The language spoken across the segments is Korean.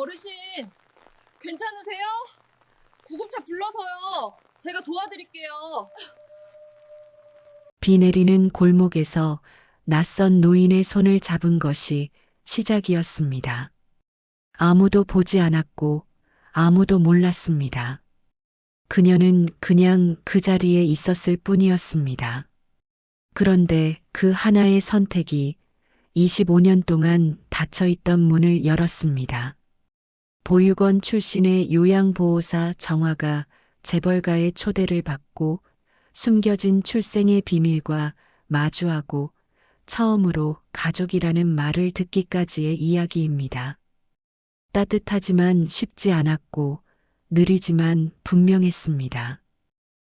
어르신, 괜찮으세요? 구급차 불러서요. 제가 도와드릴게요. 비 내리는 골목에서 낯선 노인의 손을 잡은 것이 시작이었습니다. 아무도 보지 않았고 아무도 몰랐습니다. 그녀는 그냥 그 자리에 있었을 뿐이었습니다. 그런데 그 하나의 선택이 25년 동안 닫혀 있던 문을 열었습니다. 보육원 출신의 요양보호사 정화가 재벌가의 초대를 받고 숨겨진 출생의 비밀과 마주하고 처음으로 가족이라는 말을 듣기까지의 이야기입니다. 따뜻하지만 쉽지 않았고 느리지만 분명했습니다.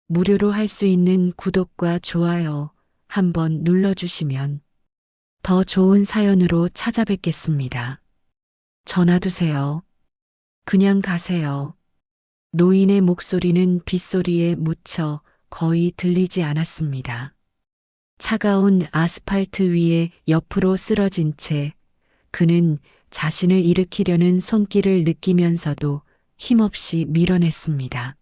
무료로 할 수 있는 구독과 좋아요 한번 눌러주시면 더 좋은 사연으로 찾아뵙겠습니다. 전화 두세요. 그냥 가세요. 노인의 목소리는 빗소리에 묻혀 거의 들리지 않았습니다. 차가운 아스팔트 위에 옆으로 쓰러진 채 그는 자신을 일으키려는 손길을 느끼면서도 힘없이 밀어냈습니다.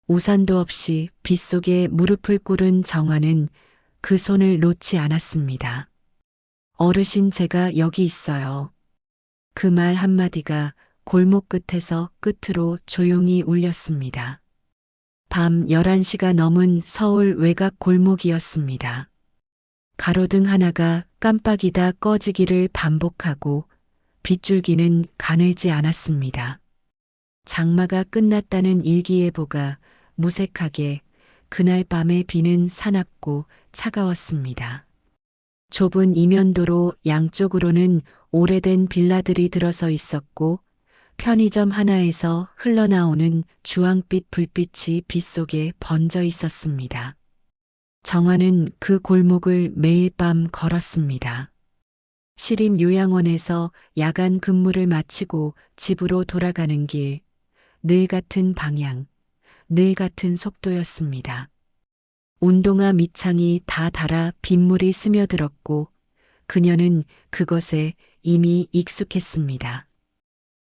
우산도 없이 빗속에 무릎을 꿇은 정화는 그 손을 놓지 않았습니다. 어르신, 제가 여기 있어요. 그 말 한마디가 골목 끝에서 끝으로 조용히 울렸습니다. 밤 11시가 넘은 서울 외곽 골목이었습니다. 가로등 하나가 깜빡이다 꺼지기를 반복하고 빗줄기는 가늘지 않았습니다. 장마가 끝났다는 일기예보가 무색하게 그날 밤의 비는 사납고 차가웠습니다. 좁은 이면도로 양쪽으로는 오래된 빌라들이 들어서 있었고 편의점 하나에서 흘러나오는 주황빛 불빛이 빗속에 번져 있었습니다. 정화는 그 골목을 매일 밤 걸었습니다. 시립 요양원에서 야간 근무를 마치고 집으로 돌아가는 길, 늘 같은 방향, 늘 같은 속도였습니다. 운동화 밑창이 다 닳아 빗물이 스며들었고 그녀는 그것에 이미 익숙했습니다.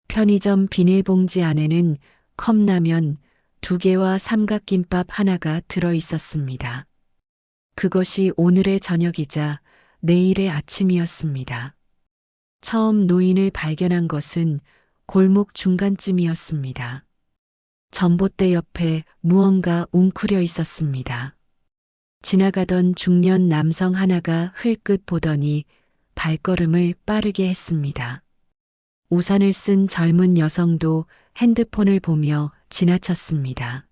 편의점 비닐봉지 안에는 컵라면 2개와 삼각김밥 하나가 들어 있었습니다. 그것이 오늘의 저녁이자 내일의 아침이었습니다. 처음 노인을 발견한 것은 골목 중간쯤이었습니다. 전봇대 옆에 무언가 웅크려 있었습니다. 지나가던 중년 남성 하나가 흘끗 보더니 발걸음을 빠르게 했습니다. 우산을 쓴 젊은 여성도 핸드폰을 보며 지나쳤습니다.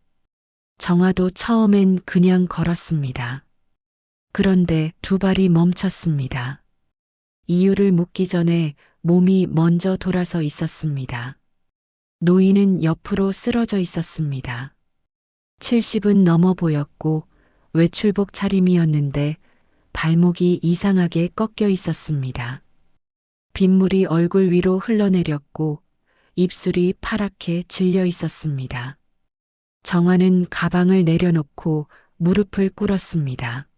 정화도 처음엔 그냥 걸었습니다. 그런데 두 발이 멈췄습니다. 이유를 묻기 전에 몸이 먼저 돌아서 있었습니다. 노인은 옆으로 쓰러져 있었습니다. 70은 넘어 보였고 외출복 차림이었는데 발목이 이상하게 꺾여 있었습니다. 빗물이 얼굴 위로 흘러내렸고 입술이 파랗게 질려 있었습니다. 정화는 가방을 내려놓고 무릎을 꿇었습니다.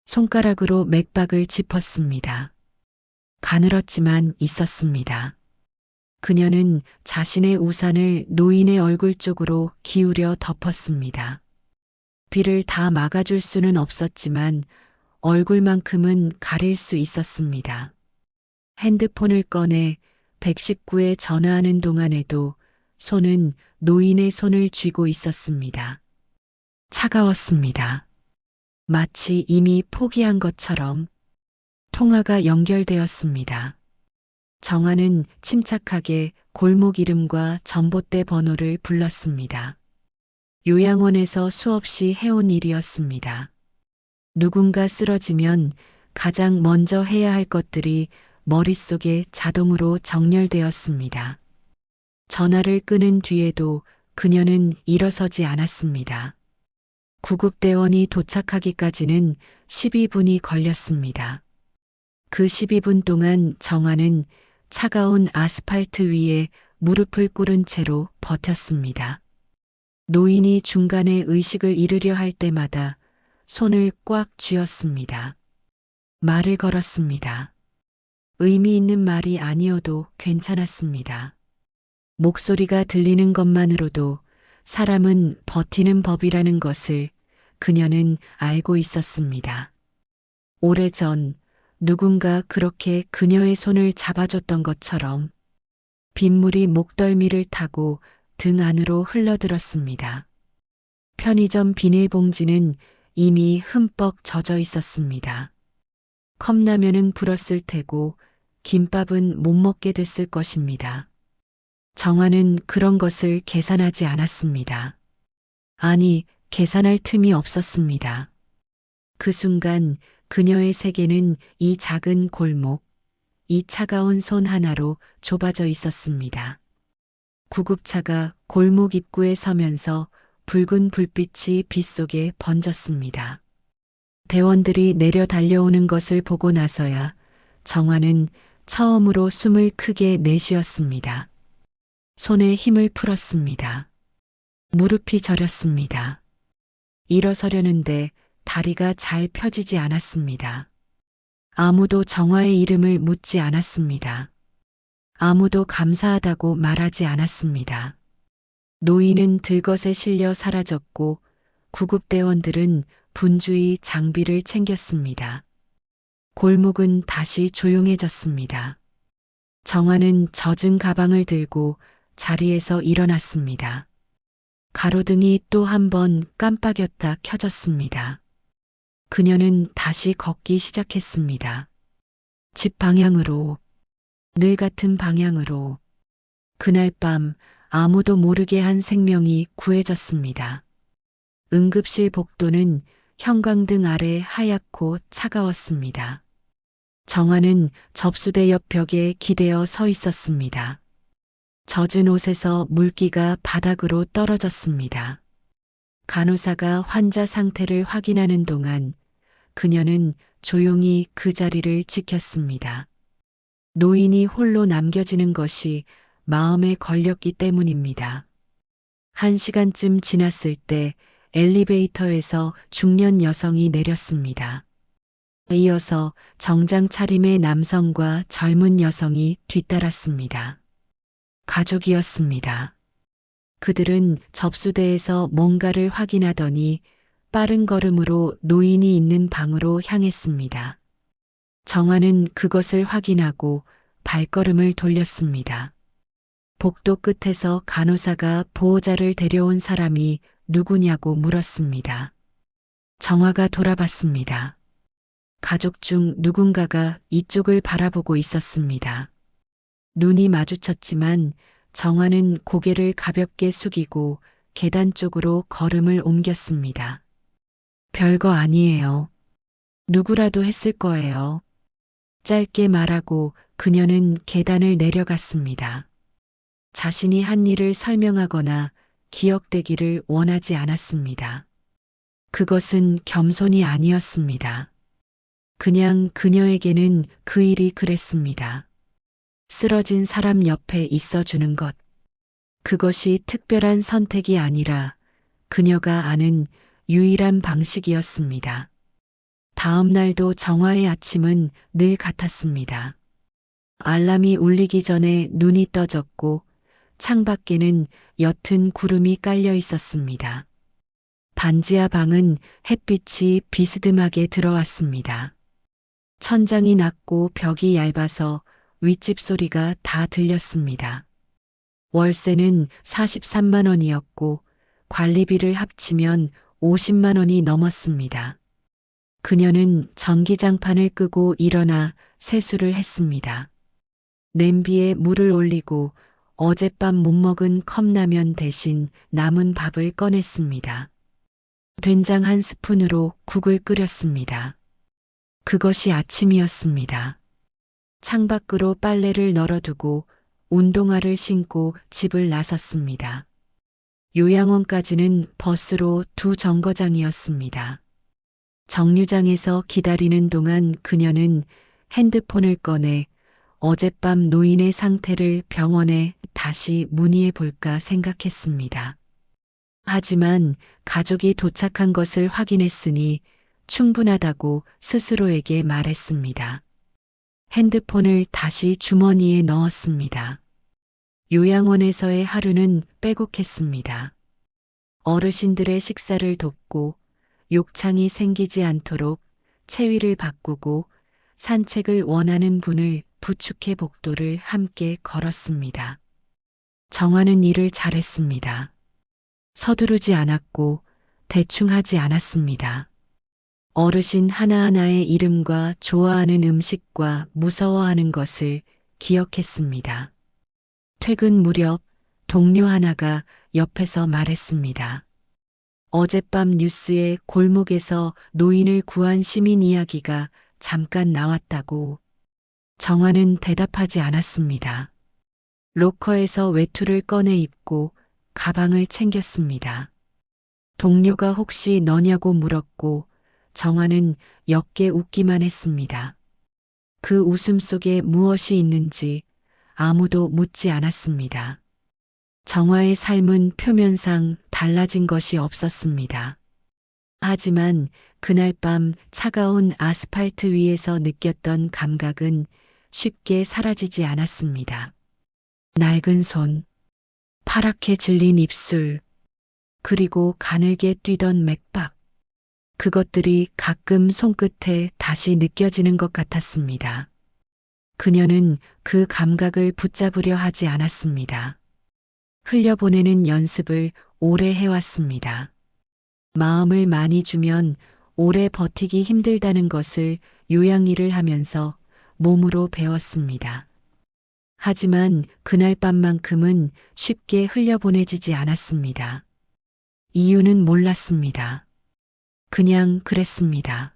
손가락으로 맥박을 짚었습니다. 가늘었지만 있었습니다. 그녀는 자신의 우산을 노인의 얼굴 쪽으로 기울여 덮었습니다. 비를 다 막아줄 수는 없었지만 얼굴만큼은 가릴 수 있었습니다. 핸드폰을 꺼내 119에 전화하는 동안에도 손은 노인의 손을 쥐고 있었습니다. 차가웠습니다. 마치 이미 포기한 것처럼. 통화가 연결되었습니다. 정화는 침착하게 골목 이름과 전봇대 번호를 불렀습니다. 요양원에서 수없이 해온 일이었습니다. 누군가 쓰러지면 가장 먼저 해야 할 것들이 머릿속에 자동으로 정렬되었습니다. 전화를 끊은 뒤에도 그녀는 일어서지 않았습니다. 구급대원이 도착하기까지는 12분이 걸렸습니다. 그 12분 동안 정화는 차가운 아스팔트 위에 무릎을 꿇은 채로 버텼습니다. 노인이 중간에 의식을 잃으려 할 때마다 손을 꽉 쥐었습니다. 말을 걸었습니다. 의미 있는 말이 아니어도 괜찮았습니다. 목소리가 들리는 것만으로도 사람은 버티는 법이라는 것을 그녀는 알고 있었습니다. 오래전 누군가 그렇게 그녀의 손을 잡아줬던 것처럼 빗물이 목덜미를 타고 등 안으로 흘러들었습니다. 편의점 비닐봉지는 이미 흠뻑 젖어 있었습니다. 컵라면은 불었을 테고 김밥은 못 먹게 됐을 것입니다. 정화는 그런 것을 계산하지 않았습니다. 아니, 계산할 틈이 없었습니다. 그 순간 그녀의 세계는 이 작은 골목, 이 차가운 손 하나로 좁아져 있었습니다. 구급차가 골목 입구에 서면서 붉은 불빛이 빗속에 번졌습니다. 대원들이 내려 달려오는 것을 보고 나서야 정화는 처음으로 숨을 크게 내쉬었습니다. 손에 힘을 풀었습니다. 무릎이 저렸습니다. 일어서려는데 다리가 잘 펴지지 않았습니다. 아무도 정화의 이름을 묻지 않았습니다. 아무도 감사하다고 말하지 않았습니다. 노인은 들것에 실려 사라졌고 구급대원들은 분주히 장비를 챙겼습니다. 골목은 다시 조용해졌습니다. 정화는 젖은 가방을 들고 자리에서 일어났습니다. 가로등이 또 한 번 깜빡였다 켜졌습니다. 그녀는 다시 걷기 시작했습니다. 집 방향으로, 늘 같은 방향으로. 그날 밤 아무도 모르게 한 생명이 구해졌습니다. 응급실 복도는 형광등 아래 하얗고 차가웠습니다. 정화는 접수대 옆 벽에 기대어 서 있었습니다. 젖은 옷에서 물기가 바닥으로 떨어졌습니다. 간호사가 환자 상태를 확인하는 동안 그녀는 조용히 그 자리를 지켰습니다. 노인이 홀로 남겨지는 것이 마음에 걸렸기 때문입니다. 1시간쯤 지났을 때 엘리베이터에서 중년 여성이 내렸습니다. 이어서 정장 차림의 남성과 젊은 여성이 뒤따랐습니다. 가족이었습니다. 그들은 접수대에서 뭔가를 확인하더니 빠른 걸음으로 노인이 있는 방으로 향했습니다. 정화는 그것을 확인하고 발걸음을 돌렸습니다. 복도 끝에서 간호사가 보호자를 데려온 사람이 누구냐고 물었습니다. 정화가 돌아봤습니다. 가족 중 누군가가 이쪽을 바라보고 있었습니다. 눈이 마주쳤지만 정화는 고개를 가볍게 숙이고 계단 쪽으로 걸음을 옮겼습니다. 별거 아니에요. 누구라도 했을 거예요. 짧게 말하고 그녀는 계단을 내려갔습니다. 자신이 한 일을 설명하거나 기억되기를 원하지 않았습니다. 그것은 겸손이 아니었습니다. 그냥 그녀에게는 그 일이 그랬습니다. 쓰러진 사람 옆에 있어주는 것. 그것이 특별한 선택이 아니라 그녀가 아는 유일한 방식이었습니다. 다음 날도 정화의 아침은 늘 같았습니다. 알람이 울리기 전에 눈이 떠졌고 창밖에는 옅은 구름이 깔려 있었습니다. 반지하 방은 햇빛이 비스듬하게 들어왔습니다. 천장이 낮고 벽이 얇아서 윗집 소리가 다 들렸습니다. 월세는 43만 원이었고 관리비를 합치면 50만 원이 넘었습니다. 그녀는 전기장판을 끄고 일어나 세수를 했습니다. 냄비에 물을 올리고 어젯밤 못 먹은 컵라면 대신 남은 밥을 꺼냈습니다. 된장 한 스푼으로 국을 끓였습니다. 그것이 아침이었습니다. 창밖으로 빨래를 널어두고 운동화를 신고 집을 나섰습니다. 요양원까지는 버스로 2정거장이었습니다. 정류장에서 기다리는 동안 그녀는 핸드폰을 꺼내 어젯밤 노인의 상태를 병원에 다시 문의해 볼까 생각했습니다. 하지만 가족이 도착한 것을 확인했으니 충분하다고 스스로에게 말했습니다. 핸드폰을 다시 주머니에 넣었습니다. 요양원에서의 하루는 빼곡했습니다. 어르신들의 식사를 돕고 욕창이 생기지 않도록 체위를 바꾸고 산책을 원하는 분을 부축해 복도를 함께 걸었습니다. 정화는 일을 잘했습니다. 서두르지 않았고 대충 하지 않았습니다. 어르신 하나하나의 이름과 좋아하는 음식과 무서워하는 것을 기억했습니다. 퇴근 무렵 동료 하나가 옆에서 말했습니다. 어젯밤 뉴스에 골목에서 노인을 구한 시민 이야기가 잠깐 나왔다고. 정화는 대답하지 않았습니다. 로커에서 외투를 꺼내 입고 가방을 챙겼습니다. 동료가 혹시 너냐고 물었고 정화는 옅게 웃기만 했습니다. 그 웃음 속에 무엇이 있는지 아무도 묻지 않았습니다. 정화의 삶은 표면상 달라진 것이 없었습니다. 하지만 그날 밤 차가운 아스팔트 위에서 느꼈던 감각은 쉽게 사라지지 않았습니다. 낡은 손, 파랗게 질린 입술, 그리고 가늘게 뛰던 맥박. 그것들이 가끔 손끝에 다시 느껴지는 것 같았습니다. 그녀는 그 감각을 붙잡으려 하지 않았습니다. 흘려보내는 연습을 오래 해왔습니다. 마음을 많이 주면 오래 버티기 힘들다는 것을 요양일을 하면서 몸으로 배웠습니다. 하지만 그날 밤만큼은 쉽게 흘려보내지지 않았습니다. 이유는 몰랐습니다. 그냥 그랬습니다.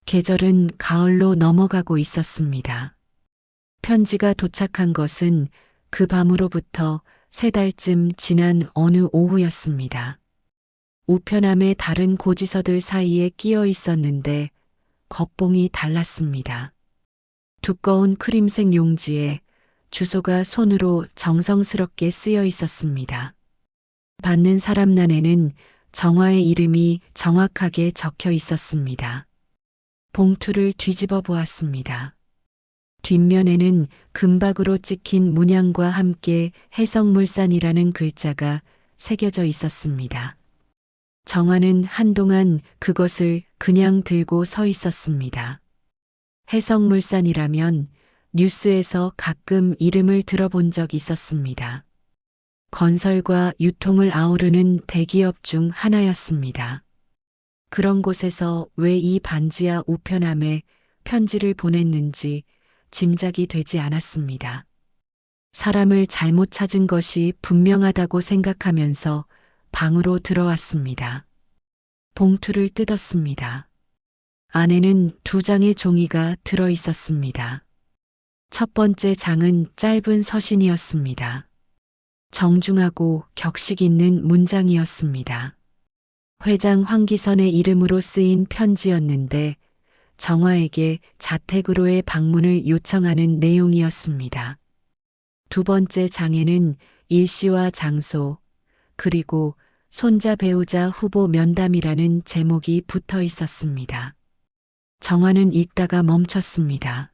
계절은 가을로 넘어가고 있었습니다. 편지가 도착한 것은 그 밤으로부터 3달쯤 지난 어느 오후였습니다. 우편함에 다른 고지서들 사이에 끼어 있었는데 겉봉이 달랐습니다. 두꺼운 크림색 용지에 주소가 손으로 정성스럽게 쓰여 있었습니다. 받는 사람 난에는 정화의 이름이 정확하게 적혀 있었습니다. 봉투를 뒤집어 보았습니다. 뒷면에는 금박으로 찍힌 문양과 함께 해성물산이라는 글자가 새겨져 있었습니다. 정화는 한동안 그것을 그냥 들고 서 있었습니다. 해성물산이라면 뉴스에서 가끔 이름을 들어본 적 있었습니다. 건설과 유통을 아우르는 대기업 중 하나였습니다. 그런 곳에서 왜 이 반지하 우편함에 편지를 보냈는지 짐작이 되지 않았습니다. 사람을 잘못 찾은 것이 분명하다고 생각하면서 방으로 들어왔습니다. 봉투를 뜯었습니다. 안에는 2장의 종이가 들어 있었습니다. 첫 번째 장은 짧은 서신이었습니다. 정중하고 격식 있는 문장이었습니다. 회장 황기선의 이름으로 쓰인 편지였는데 정화에게 자택으로의 방문을 요청하는 내용이었습니다. 2번째 장에는 일시와 장소, 그리고 손자 배우자 후보 면담이라는 제목이 붙어 있었습니다. 정화는 읽다가 멈췄습니다.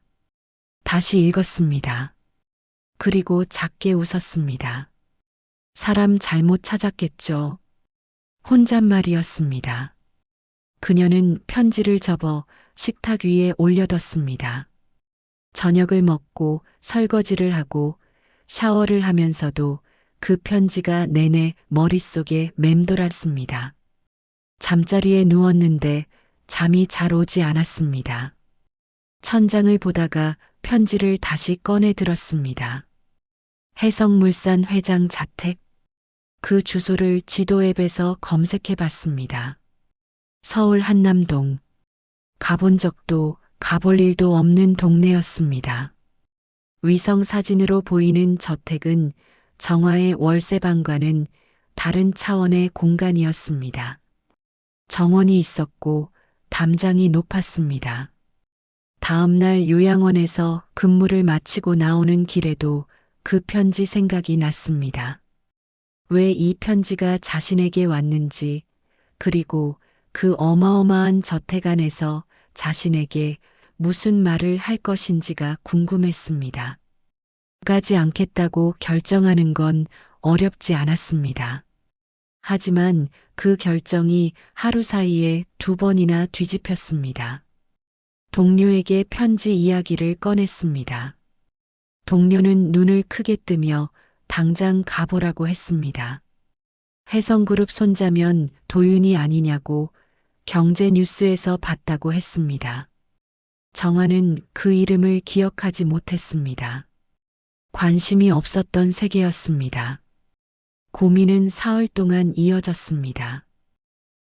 다시 읽었습니다. 그리고 작게 웃었습니다. 사람 잘못 찾았겠죠. 혼잣말이었습니다. 그녀는 편지를 접어 식탁 위에 올려뒀습니다. 저녁을 먹고 설거지를 하고 샤워를 하면서도 그 편지가 내내 머릿속에 맴돌았습니다. 잠자리에 누웠는데 잠이 잘 오지 않았습니다. 천장을 보다가 편지를 다시 꺼내 들었습니다. 해성물산 회장 자택. 그 주소를 지도 앱에서 검색해 봤습니다. 서울 한남동. 가본 적도 가볼 일도 없는 동네였습니다. 위성 사진으로 보이는 저택은 정화의 월세방과는 다른 차원의 공간이었습니다. 정원이 있었고 담장이 높았습니다. 다음 날 요양원에서 근무를 마치고 나오는 길에도 그 편지 생각이 났습니다. 왜 이 편지가 자신에게 왔는지, 그리고 그 어마어마한 저택 안에서 자신에게 무슨 말을 할 것인지가 궁금했습니다. 가지 않겠다고 결정하는 건 어렵지 않았습니다. 하지만 그 결정이 하루 사이에 2번이나 뒤집혔습니다. 동료에게 편지 이야기를 꺼냈습니다. 동료는 눈을 크게 뜨며 당장 가보라고 했습니다. 혜성그룹 손자면 도윤이 아니냐고 경제 뉴스에서 봤다고 했습니다. 정화는 그 이름을 기억하지 못했습니다. 관심이 없었던 세계였습니다. 고민은 사흘 동안 이어졌습니다.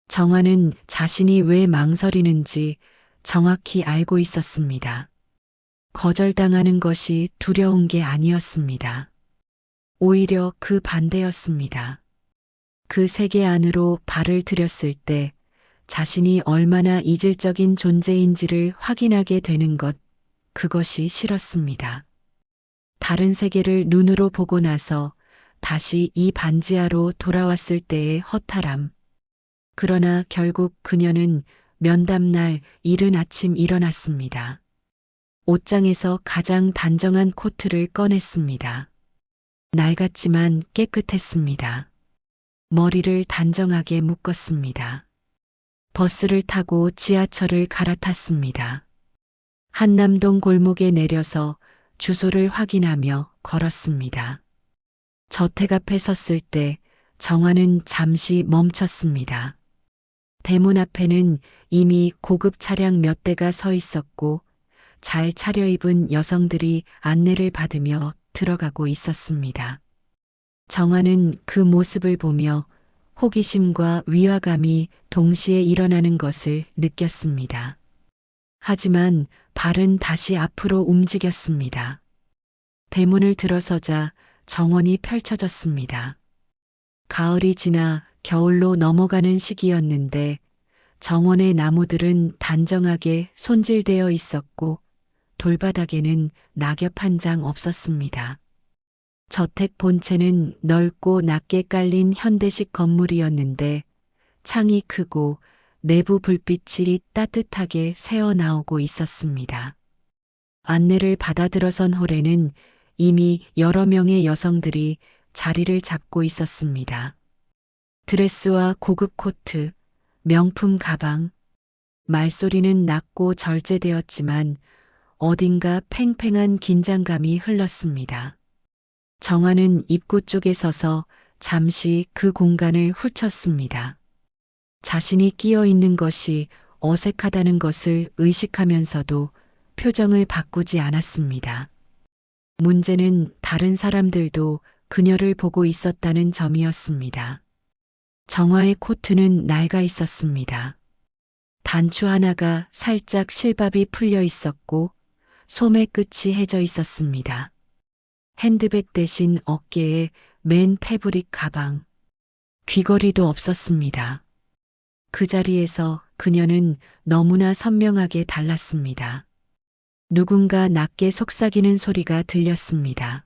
정화는 자신이 왜 망설이는지 정확히 알고 있었습니다. 거절당하는 것이 두려운 게 아니었습니다. 오히려 그 반대였습니다. 그 세계 안으로 발을 들였을 때 자신이 얼마나 이질적인 존재인지를 확인하게 되는 것, 그것이 싫었습니다. 다른 세계를 눈으로 보고 나서 다시 이 반지하로 돌아왔을 때의 허탈함. 그러나 결국 그녀는 면담날 이른 아침 일어났습니다. 옷장에서 가장 단정한 코트를 꺼냈습니다. 낡았지만 깨끗했습니다. 머리를 단정하게 묶었습니다. 버스를 타고 지하철을 갈아탔습니다. 한남동 골목에 내려서 주소를 확인하며 걸었습니다. 저택 앞에 섰을 때 정화는 잠시 멈췄습니다. 대문 앞에는 이미 고급 차량 몇 대가 서 있었고 잘 차려입은 여성들이 안내를 받으며 들어가고 있었습니다. 정화는 그 모습을 보며 호기심과 위화감이 동시에 일어나는 것을 느꼈습니다. 하지만 발은 다시 앞으로 움직였습니다. 대문을 들어서자 정원이 펼쳐졌습니다. 가을이 지나 겨울로 넘어가는 시기였는데 정원의 나무들은 단정하게 손질되어 있었고 돌바닥에는 낙엽 한 장 없었습니다. 저택 본체는 넓고 낮게 깔린 현대식 건물이었는데 창이 크고 내부 불빛이 따뜻하게 새어나오고 있었습니다. 안내를 받아 들어선 홀에는 이미 여러 명의 여성들이 자리를 잡고 있었습니다. 드레스와 고급 코트, 명품 가방, 말소리는 낮고 절제되었지만 어딘가 팽팽한 긴장감이 흘렀습니다. 정화는 입구 쪽에 서서 잠시 그 공간을 훑었습니다. 자신이 끼어 있는 것이 어색하다는 것을 의식하면서도 표정을 바꾸지 않았습니다. 문제는 다른 사람들도 그녀를 보고 있었다는 점이었습니다. 정화의 코트는 낡아 있었습니다. 단추 하나가 살짝 실밥이 풀려 있었고 소매 끝이 해져 있었습니다. 핸드백 대신 어깨에 맨 패브릭 가방, 귀걸이도 없었습니다. 그 자리에서 그녀는 너무나 선명하게 달랐습니다. 누군가 낮게 속삭이는 소리가 들렸습니다.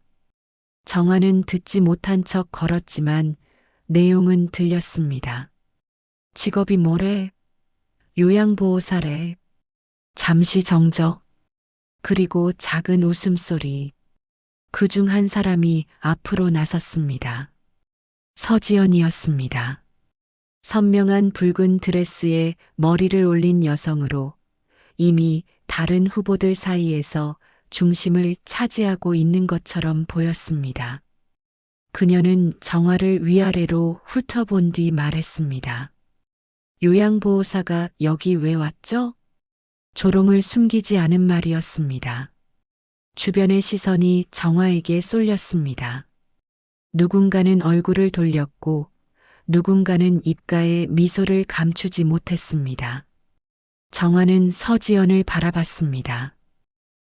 정화는 듣지 못한 척 걸었지만 내용은 들렸습니다. 직업이 뭐래? 요양보호사래. 잠시 정적, 그리고 작은 웃음소리. 그중 한 사람이 앞으로 나섰습니다. 서지연이었습니다. 선명한 붉은 드레스에 머리를 올린 여성으로 이미 다른 후보들 사이에서 중심을 차지하고 있는 것처럼 보였습니다. 그녀는 정화를 위아래로 훑어본 뒤 말했습니다. 요양보호사가 여기 왜 왔죠? 조롱을 숨기지 않은 말이었습니다. 주변의 시선이 정화에게 쏠렸습니다. 누군가는 얼굴을 돌렸고 누군가는 입가에 미소를 감추지 못했습니다. 정화는 서지연을 바라봤습니다.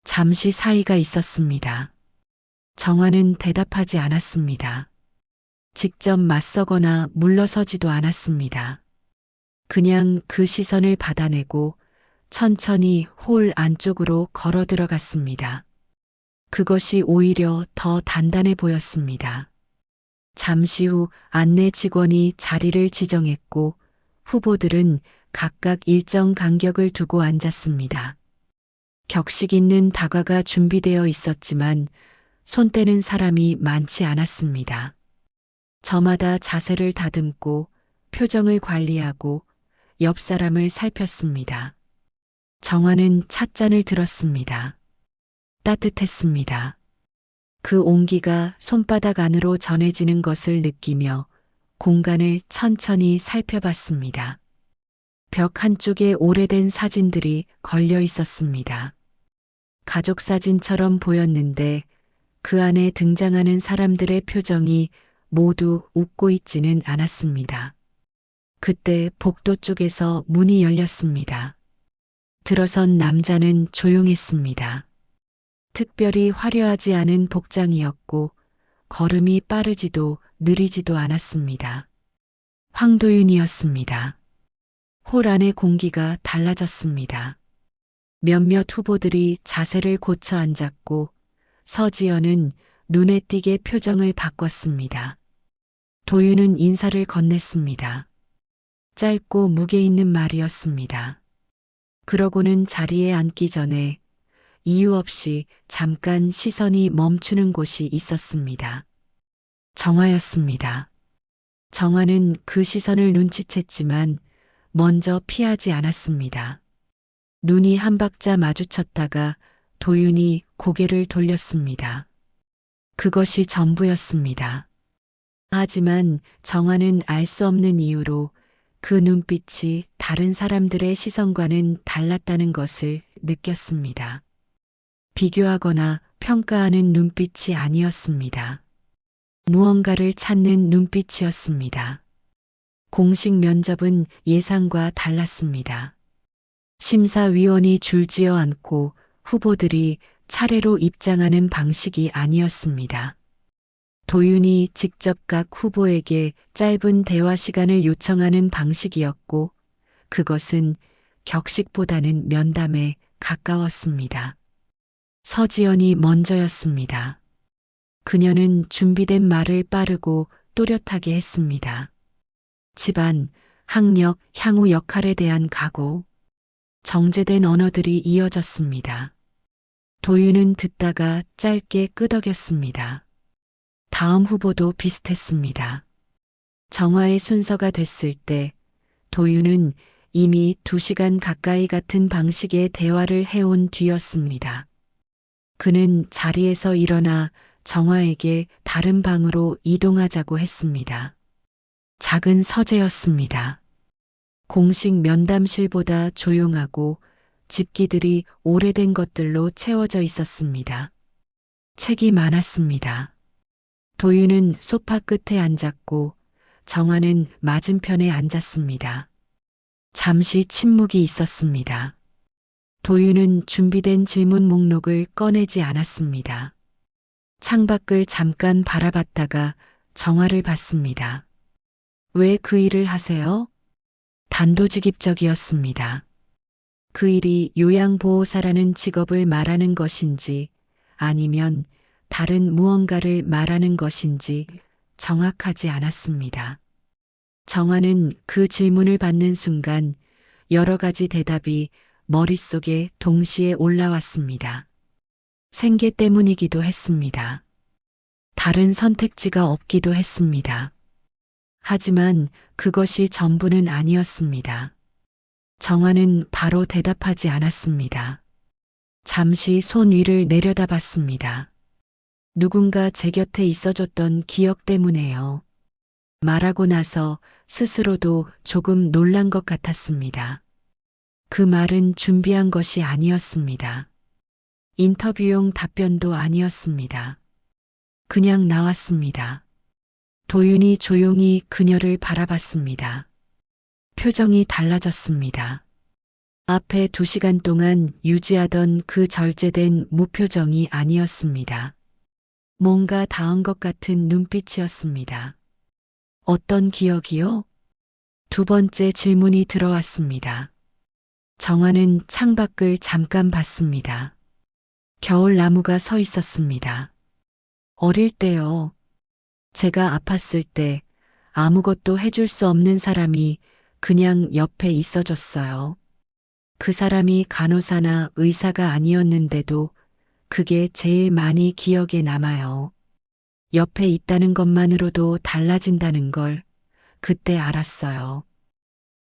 잠시 사이가 있었습니다. 정화는 대답하지 않았습니다. 직접 맞서거나 물러서지도 않았습니다. 그냥 그 시선을 받아내고 천천히 홀 안쪽으로 걸어 들어갔습니다. 그것이 오히려 더 단단해 보였습니다. 잠시 후 안내 직원이 자리를 지정했고 후보들은 각각 일정 간격을 두고 앉았습니다. 격식 있는 다과가 준비되어 있었지만 손 떼는 사람이 많지 않았습니다. 저마다 자세를 다듬고 표정을 관리하고 옆 사람을 살폈습니다. 정화는 찻잔을 들었습니다. 따뜻했습니다. 그 온기가 손바닥 안으로 전해지는 것을 느끼며 공간을 천천히 살펴봤습니다. 벽 한쪽에 오래된 사진들이 걸려 있었습니다. 가족 사진처럼 보였는데 그 안에 등장하는 사람들의 표정이 모두 웃고 있지는 않았습니다. 그때 복도 쪽에서 문이 열렸습니다. 들어선 남자는 조용했습니다. 특별히 화려하지 않은 복장이었고 걸음이 빠르지도 느리지도 않았습니다. 황도윤이었습니다. 홀 안의 공기가 달라졌습니다. 몇몇 후보들이 자세를 고쳐 앉았고 서지연은 눈에 띄게 표정을 바꿨습니다. 도윤은 인사를 건넸습니다. 짧고 무게 있는 말이었습니다. 그러고는 자리에 앉기 전에 이유 없이 잠깐 시선이 멈추는 곳이 있었습니다. 정화였습니다. 정화는 그 시선을 눈치챘지만 먼저 피하지 않았습니다. 눈이 한 박자 마주쳤다가 도윤이 고개를 돌렸습니다. 그것이 전부였습니다. 하지만 정화는 알 수 없는 이유로 그 눈빛이 다른 사람들의 시선과는 달랐다는 것을 느꼈습니다. 비교하거나 평가하는 눈빛이 아니었습니다. 무언가를 찾는 눈빛이었습니다. 공식 면접은 예상과 달랐습니다. 심사위원이 줄지어 앉고 후보들이 차례로 입장하는 방식이 아니었습니다. 도윤이 직접 각 후보에게 짧은 대화 시간을 요청하는 방식이었고 그것은 격식보다는 면담에 가까웠습니다. 서지연이 먼저였습니다. 그녀는 준비된 말을 빠르고 또렷하게 했습니다. 집안, 학력, 향후 역할에 대한 각오, 정제된 언어들이 이어졌습니다. 도윤은 듣다가 짧게 끄덕였습니다. 다음 후보도 비슷했습니다. 정화의 순서가 됐을 때 도윤은 이미 2시간 가까이 같은 방식의 대화를 해온 뒤였습니다. 그는 자리에서 일어나 정화에게 다른 방으로 이동하자고 했습니다. 작은 서재였습니다. 공식 면담실보다 조용하고 집기들이 오래된 것들로 채워져 있었습니다. 책이 많았습니다. 도윤은 소파 끝에 앉았고 정화는 맞은편에 앉았습니다. 잠시 침묵이 있었습니다. 도윤은 준비된 질문 목록을 꺼내지 않았습니다. 창밖을 잠깐 바라봤다가 정화를 봤습니다. 왜 그 일을 하세요? 단도직입적이었습니다. 그 일이 요양보호사라는 직업을 말하는 것인지 아니면 다른 무언가를 말하는 것인지 정확하지 않았습니다. 정화는 그 질문을 받는 순간 여러 가지 대답이 머릿속에 동시에 올라왔습니다. 생계 때문이기도 했습니다. 다른 선택지가 없기도 했습니다. 하지만 그것이 전부는 아니었습니다. 정화는 바로 대답하지 않았습니다. 잠시 손 위를 내려다봤습니다. 누군가 제 곁에 있어줬던 기억 때문에요. 말하고 나서 스스로도 조금 놀란 것 같았습니다. 그 말은 준비한 것이 아니었습니다. 인터뷰용 답변도 아니었습니다. 그냥 나왔습니다. 도윤이 조용히 그녀를 바라봤습니다. 표정이 달라졌습니다. 앞에 2시간 동안 유지하던 그 절제된 무표정이 아니었습니다. 뭔가 닿은 것 같은 눈빛이었습니다. 어떤 기억이요? 2번째 질문이 들어왔습니다. 정화는 창밖을 잠깐 봤습니다. 겨울 나무가 서 있었습니다. 어릴 때요. 제가 아팠을 때 아무것도 해줄 수 없는 사람이 그냥 옆에 있어줬어요. 그 사람이 간호사나 의사가 아니었는데도 그게 제일 많이 기억에 남아요. 옆에 있다는 것만으로도 달라진다는 걸 그때 알았어요.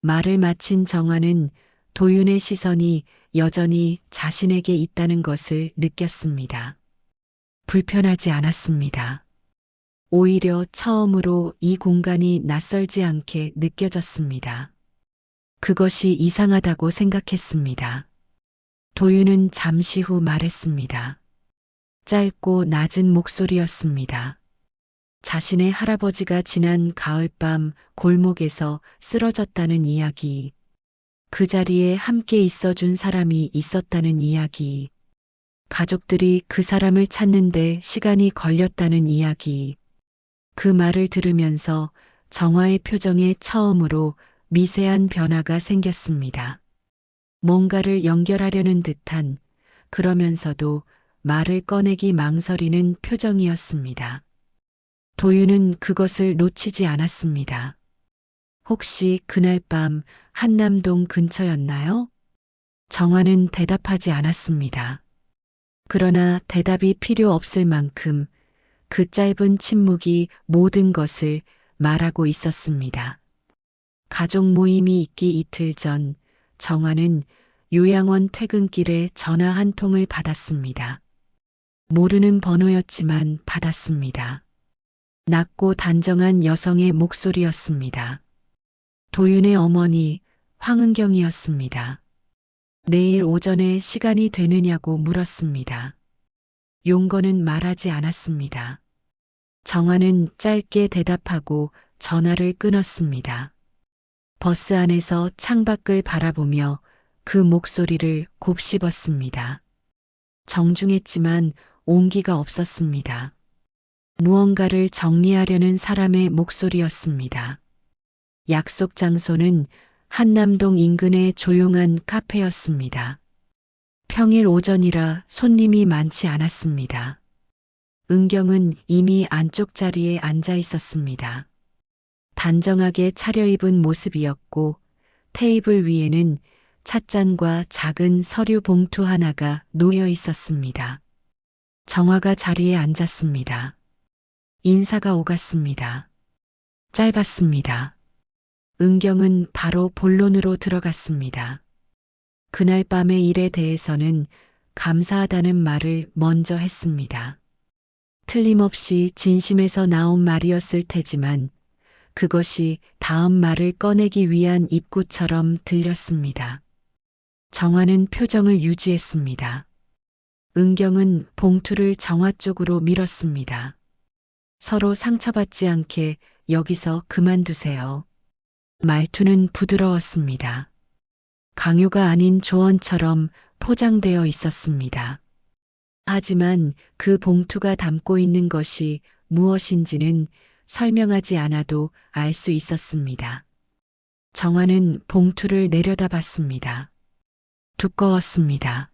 말을 마친 정화는 도윤의 시선이 여전히 자신에게 있다는 것을 느꼈습니다. 불편하지 않았습니다. 오히려 처음으로 이 공간이 낯설지 않게 느껴졌습니다. 그것이 이상하다고 생각했습니다. 도윤은 잠시 후 말했습니다. 짧고 낮은 목소리였습니다. 자신의 할아버지가 지난 가을밤 골목에서 쓰러졌다는 이야기, 그 자리에 함께 있어준 사람이 있었다는 이야기, 가족들이 그 사람을 찾는데 시간이 걸렸다는 이야기. 그 말을 들으면서 정화의 표정에 처음으로 미세한 변화가 생겼습니다. 뭔가를 연결하려는 듯한, 그러면서도 말을 꺼내기 망설이는 표정이었습니다. 도윤은 그것을 놓치지 않았습니다. 혹시 그날 밤 한남동 근처였나요? 정화는 대답하지 않았습니다. 그러나 대답이 필요 없을 만큼 그 짧은 침묵이 모든 것을 말하고 있었습니다. 가족 모임이 있기 이틀 전 정화는 요양원 퇴근길에 전화 한 통을 받았습니다. 모르는 번호였지만 받았습니다. 낮고 단정한 여성의 목소리였습니다. 도윤의 어머니 황은경이었습니다. 내일 오전에 시간이 되느냐고 물었습니다. 용건은 말하지 않았습니다. 정화는 짧게 대답하고 전화를 끊었습니다. 버스 안에서 창밖을 바라보며 그 목소리를 곱씹었습니다. 정중했지만 온기가 없었습니다. 무언가를 정리하려는 사람의 목소리였습니다. 약속 장소는 한남동 인근의 조용한 카페였습니다. 평일 오전이라 손님이 많지 않았습니다. 은경은 이미 안쪽 자리에 앉아 있었습니다. 단정하게 차려입은 모습이었고 테이블 위에는 찻잔과 작은 서류 봉투 하나가 놓여 있었습니다. 정화가 자리에 앉았습니다. 인사가 오갔습니다. 짧았습니다. 은경은 바로 본론으로 들어갔습니다. 그날 밤의 일에 대해서는 감사하다는 말을 먼저 했습니다. 틀림없이 진심에서 나온 말이었을 테지만 그것이 다음 말을 꺼내기 위한 입구처럼 들렸습니다. 정화는 표정을 유지했습니다. 은경은 봉투를 정화 쪽으로 밀었습니다. 서로 상처받지 않게 여기서 그만두세요. 말투는 부드러웠습니다. 강요가 아닌 조언처럼 포장되어 있었습니다. 하지만 그 봉투가 담고 있는 것이 무엇인지는 설명하지 않아도 알 수 있었습니다. 정화는 봉투를 내려다봤습니다. 두꺼웠습니다.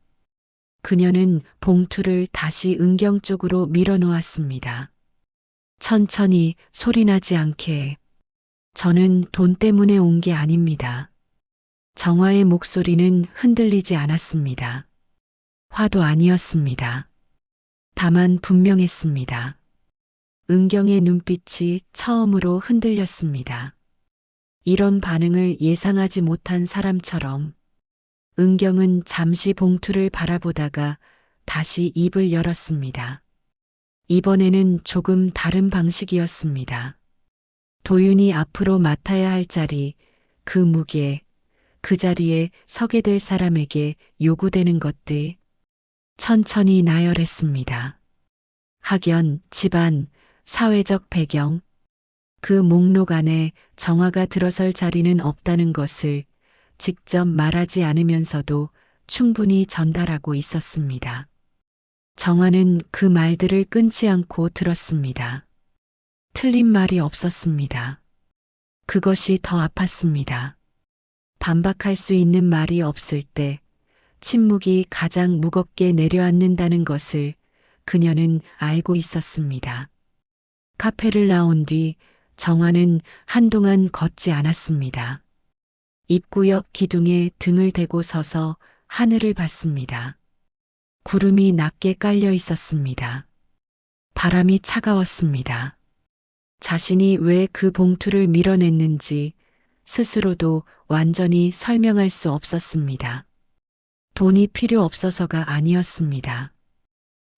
그녀는 봉투를 다시 은경 쪽으로 밀어놓았습니다. 천천히 소리나지 않게. 저는 돈 때문에 온 게 아닙니다. 정화의 목소리는 흔들리지 않았습니다. 화도 아니었습니다. 다만 분명했습니다. 은경의 눈빛이 처음으로 흔들렸습니다. 이런 반응을 예상하지 못한 사람처럼 은경은 잠시 봉투를 바라보다가 다시 입을 열었습니다. 이번에는 조금 다른 방식이었습니다. 도윤이 앞으로 맡아야 할 자리, 그 무게, 그 자리에 서게 될 사람에게 요구되는 것들, 천천히 나열했습니다. 학연, 집안, 사회적 배경, 그 목록 안에 정화가 들어설 자리는 없다는 것을 직접 말하지 않으면서도 충분히 전달하고 있었습니다. 정화는 그 말들을 끊지 않고 들었습니다. 틀린 말이 없었습니다. 그것이 더 아팠습니다. 반박할 수 있는 말이 없을 때 침묵이 가장 무겁게 내려앉는다는 것을 그녀는 알고 있었습니다. 카페를 나온 뒤 정화는 한동안 걷지 않았습니다. 입구 옆 기둥에 등을 대고 서서 하늘을 봤습니다. 구름이 낮게 깔려 있었습니다. 바람이 차가웠습니다. 자신이 왜 그 봉투를 밀어냈는지 스스로도 완전히 설명할 수 없었습니다. 돈이 필요 없어서가 아니었습니다.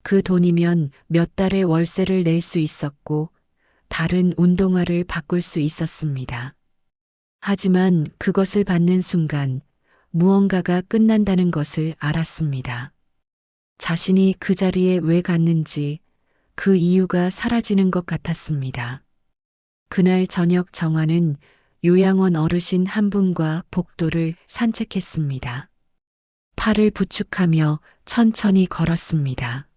그 돈이면 몇 달의 월세를 낼 수 있었고 다른 운동화를 바꿀 수 있었습니다. 하지만 그것을 받는 순간 무언가가 끝난다는 것을 알았습니다. 자신이 그 자리에 왜 갔는지 그 이유가 사라지는 것 같았습니다. 그날 저녁 정화는 요양원 어르신 한 분과 복도를 산책했습니다. 팔을 부축하며 천천히 걸었습니다.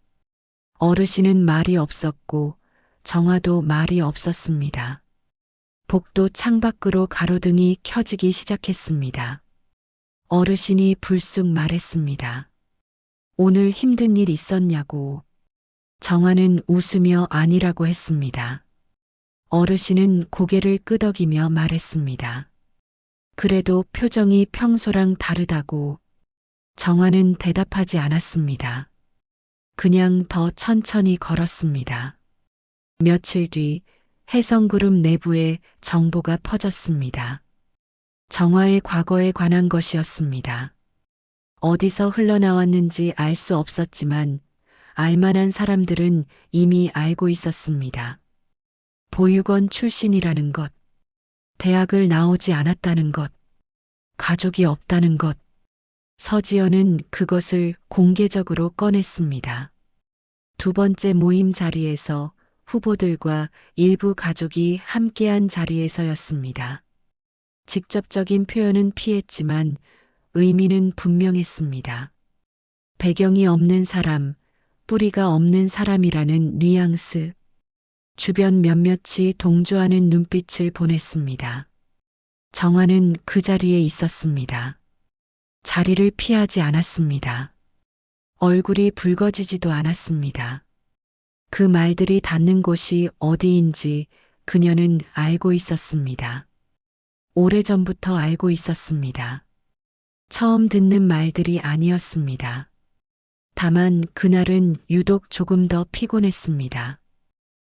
어르신은 말이 없었고 정화도 말이 없었습니다. 복도 창밖으로 가로등이 켜지기 시작했습니다. 어르신이 불쑥 말했습니다. 오늘 힘든 일 있었냐고. 정화는 웃으며 아니라고 했습니다. 어르신은 고개를 끄덕이며 말했습니다. 그래도 표정이 평소랑 다르다고. 정화는 대답하지 않았습니다. 그냥 더 천천히 걸었습니다. 며칠 뒤 해성그룹 내부에 정보가 퍼졌습니다. 정화의 과거에 관한 것이었습니다. 어디서 흘러나왔는지 알 수 없었지만 알만한 사람들은 이미 알고 있었습니다. 보육원 출신이라는 것, 대학을 나오지 않았다는 것, 가족이 없다는 것. 서지연은 그것을 공개적으로 꺼냈습니다. 두 번째 모임 자리에서 후보들과 일부 가족이 함께한 자리에서였습니다. 직접적인 표현은 피했지만 의미는 분명했습니다. 배경이 없는 사람, 뿌리가 없는 사람이라는 뉘앙스, 주변 몇몇이 동조하는 눈빛을 보냈습니다. 정화는 그 자리에 있었습니다. 자리를 피하지 않았습니다. 얼굴이 붉어지지도 않았습니다. 그 말들이 닿는 곳이 어디인지 그녀는 알고 있었습니다. 오래전부터 알고 있었습니다. 처음 듣는 말들이 아니었습니다. 다만 그날은 유독 조금 더 피곤했습니다.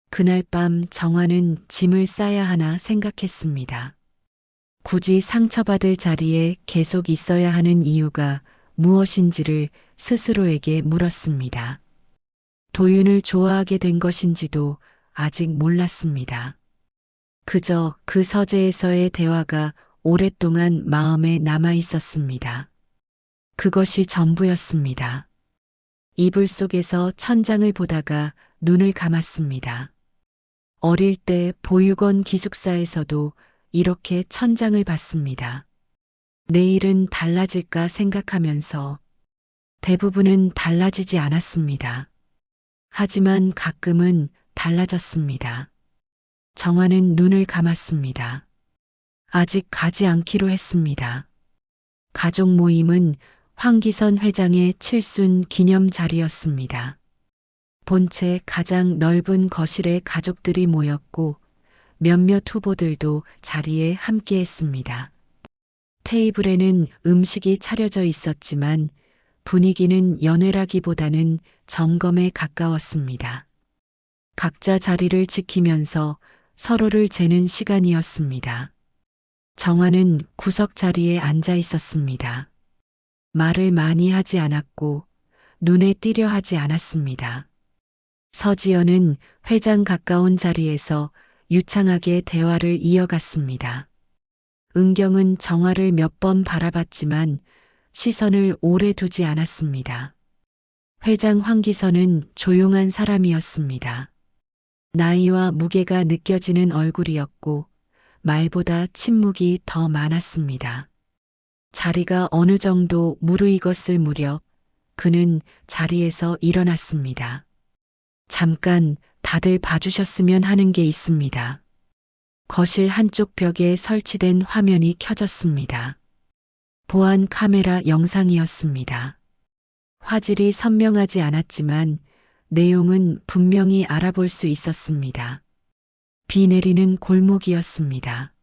그날 밤 정화는 짐을 싸야 하나 생각했습니다. 굳이 상처받을 자리에 계속 있어야 하는 이유가 무엇인지를 스스로에게 물었습니다. 도윤을 좋아하게 된 것인지도 아직 몰랐습니다. 그저 그 서재에서의 대화가 오랫동안 마음에 남아 있었습니다. 그것이 전부였습니다. 이불 속에서 천장을 보다가 눈을 감았습니다. 어릴 때 보육원 기숙사에서도 이렇게 천장을 봤습니다. 내일은 달라질까 생각하면서 대부분은 달라지지 않았습니다. 하지만 가끔은 달라졌습니다. 정화는 눈을 감았습니다. 아직 가지 않기로 했습니다. 가족 모임은 황기선 회장의 칠순 기념 자리였습니다. 본체 가장 넓은 거실에 가족들이 모였고 몇몇 후보들도 자리에 함께했습니다. 테이블에는 음식이 차려져 있었지만 분위기는 연회라기보다는 점검에 가까웠습니다. 각자 자리를 지키면서 서로를 재는 시간이었습니다. 정화는 구석 자리에 앉아 있었습니다. 말을 많이 하지 않았고 눈에 띄려 하지 않았습니다. 서지연은 회장 가까운 자리에서 유창하게 대화를 이어갔습니다. 은경은 정화를 몇 번 바라봤지만 시선을 오래 두지 않았습니다. 회장 황기선은 조용한 사람이었습니다. 나이와 무게가 느껴지는 얼굴이었고 말보다 침묵이 더 많았습니다. 자리가 어느 정도 무르익었을 무렵 그는 자리에서 일어났습니다. 잠깐 다들 봐주셨으면 하는 게 있습니다. 거실 한쪽 벽에 설치된 화면이 켜졌습니다. 보안 카메라 영상이었습니다. 화질이 선명하지 않았지만 내용은 분명히 알아볼 수 있었습니다. 비 내리는 골목이었습니다.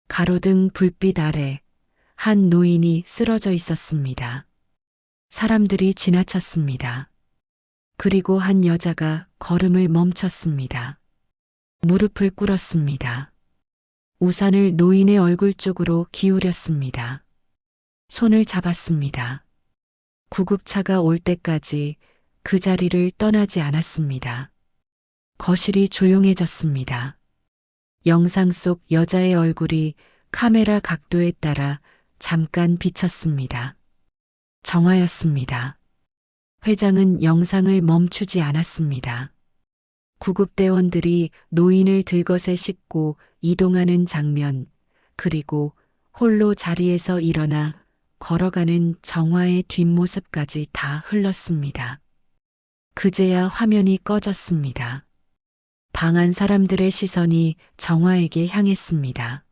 가로등 불빛 아래 한 노인이 쓰러져 있었습니다. 사람들이 지나쳤습니다. 그리고 한 여자가 걸음을 멈췄습니다. 무릎을 꿇었습니다. 우산을 노인의 얼굴 쪽으로 기울였습니다. 손을 잡았습니다. 구급차가 올 때까지 그 자리를 떠나지 않았습니다. 거실이 조용해졌습니다. 영상 속 여자의 얼굴이 카메라 각도에 따라 잠깐 비쳤습니다. 정화였습니다. 회장은 영상을 멈추지 않았습니다. 구급대원들이 노인을 들것에 싣고 이동하는 장면, 그리고 홀로 자리에서 일어나 걸어가는 정화의 뒷모습까지 다 흘렀습니다. 그제야 화면이 꺼졌습니다. 방 안 사람들의 시선이 정화에게 향했습니다.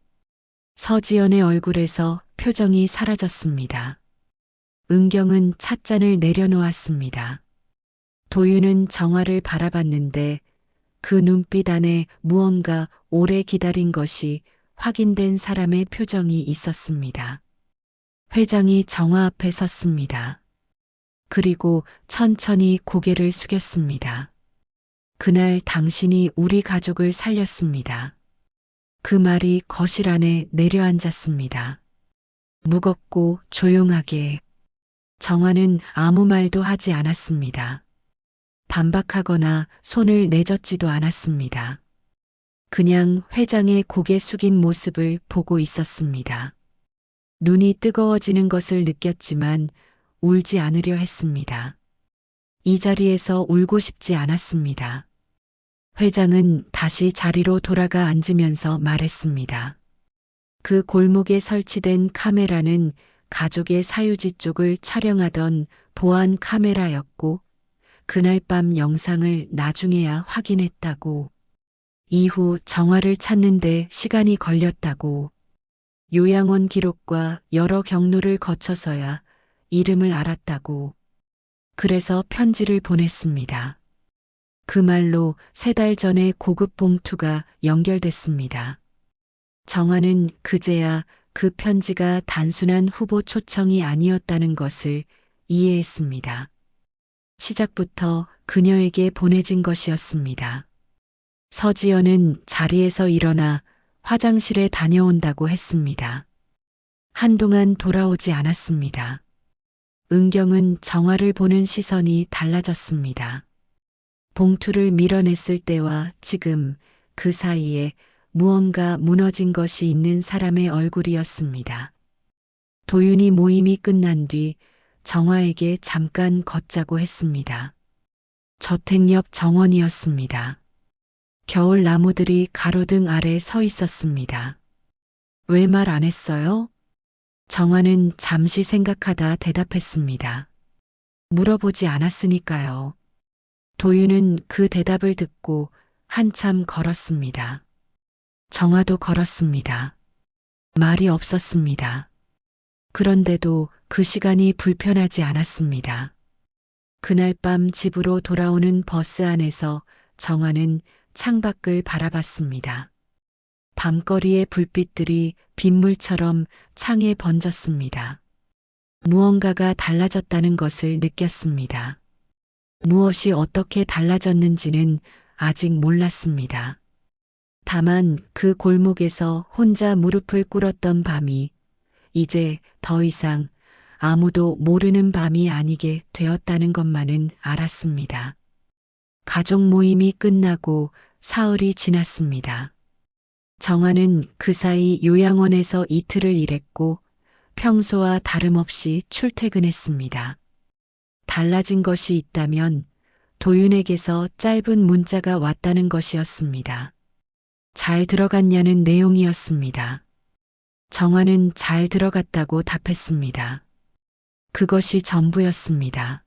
서지연의 얼굴에서 표정이 사라졌습니다. 은경은 찻잔을 내려놓았습니다. 도윤은 정화를 바라봤는데 그 눈빛 안에 무언가 오래 기다린 것이 확인된 사람의 표정이 있었습니다. 회장이 정화 앞에 섰습니다. 그리고 천천히 고개를 숙였습니다. 그날 당신이 우리 가족을 살렸습니다. 그 말이 거실 안에 내려앉았습니다. 무겁고 조용하게. 정화는 아무 말도 하지 않았습니다. 반박하거나 손을 내젓지도 않았습니다. 그냥 회장의 고개 숙인 모습을 보고 있었습니다. 눈이 뜨거워지는 것을 느꼈지만 울지 않으려 했습니다. 이 자리에서 울고 싶지 않았습니다. 회장은 다시 자리로 돌아가 앉으면서 말했습니다. 그 골목에 설치된 카메라는 가족의 사유지 쪽을 촬영하던 보안 카메라였고 그날 밤 영상을 나중에야 확인했다고. 이후 정화를 찾는데 시간이 걸렸다고. 요양원 기록과 여러 경로를 거쳐서야 이름을 알았다고. 그래서 편지를 보냈습니다. 그 말로 3달 전에 고급 봉투가 연결됐습니다. 정화는 그제야 그 편지가 단순한 후보 초청이 아니었다는 것을 이해했습니다. 시작부터 그녀에게 보내진 것이었습니다. 서지연은 자리에서 일어나 화장실에 다녀온다고 했습니다. 한동안 돌아오지 않았습니다. 은경은 정화를 보는 시선이 달라졌습니다. 봉투를 밀어냈을 때와 지금 그 사이에 무언가 무너진 것이 있는 사람의 얼굴이었습니다. 도윤이 모임이 끝난 뒤 정화에게 잠깐 걷자고 했습니다. 저택 옆 정원이었습니다. 겨울 나무들이 가로등 아래 서 있었습니다. 왜 말 안 했어요? 정화는 잠시 생각하다 대답했습니다. 물어보지 않았으니까요. 도윤은 그 대답을 듣고 한참 걸었습니다. 정화도 걸었습니다. 말이 없었습니다. 그런데도 그 시간이 불편하지 않았습니다. 그날 밤 집으로 돌아오는 버스 안에서 정화는 창밖을 바라봤습니다. 밤거리의 불빛들이 빗물처럼 창에 번졌습니다. 무언가가 달라졌다는 것을 느꼈습니다. 무엇이 어떻게 달라졌는지는 아직 몰랐습니다. 다만 그 골목에서 혼자 무릎을 꿇었던 밤이 이제 더 이상 아무도 모르는 밤이 아니게 되었다는 것만은 알았습니다. 가족 모임이 끝나고 사흘이 지났습니다. 정화는 그 사이 요양원에서 이틀을 일했고 평소와 다름없이 출퇴근했습니다. 달라진 것이 있다면 도윤에게서 짧은 문자가 왔다는 것이었습니다. 잘 들어갔냐는 내용이었습니다. 정화는 잘 들어갔다고 답했습니다. 그것이 전부였습니다.